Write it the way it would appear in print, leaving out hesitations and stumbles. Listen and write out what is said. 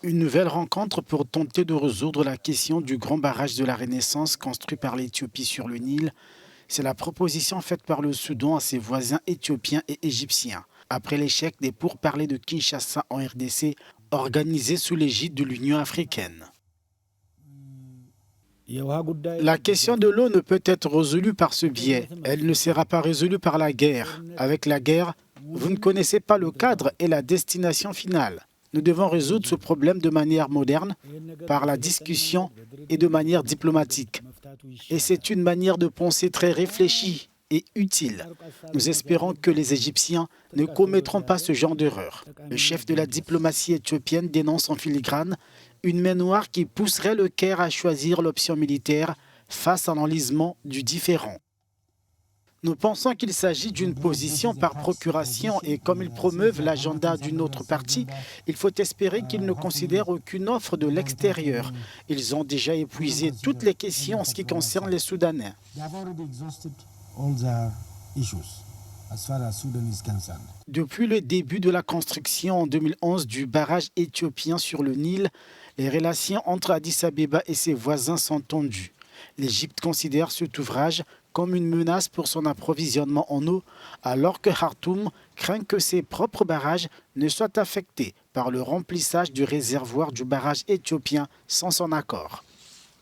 Une nouvelle rencontre pour tenter de résoudre la question du grand barrage de la Renaissance construit par l'Éthiopie sur le Nil. C'est la proposition faite par le Soudan à ses voisins éthiopiens et égyptiens, après l'échec des pourparlers de Kinshasa en RDC, organisés sous l'égide de l'Union africaine. La question de l'eau ne peut être résolue par ce biais. Elle ne sera pas résolue par la guerre. Avec la guerre, vous ne connaissez pas le cadre et la destination finale. Nous devons résoudre ce problème de manière moderne, par la discussion et de manière diplomatique. Et c'est une manière de penser très réfléchie et utile. Nous espérons que les Égyptiens ne commettront pas ce genre d'erreur. Le chef de la diplomatie éthiopienne dénonce en filigrane une main noire qui pousserait le Caire à choisir l'option militaire face à l'enlisement du différend. Nous pensons qu'il s'agit d'une position par procuration et comme ils promeuvent l'agenda d'une autre partie, il faut espérer qu'ils ne considèrent aucune offre de l'extérieur. Ils ont déjà épuisé toutes les questions en ce qui concerne les Soudanais. Depuis le début de la construction en 2011 du barrage éthiopien sur le Nil, les relations entre Addis Abeba et ses voisins sont tendues. L'Égypte considère cet ouvrage comme une menace pour son approvisionnement en eau, alors que Khartoum craint que ses propres barrages ne soient affectés par le remplissage du réservoir du barrage éthiopien sans son accord.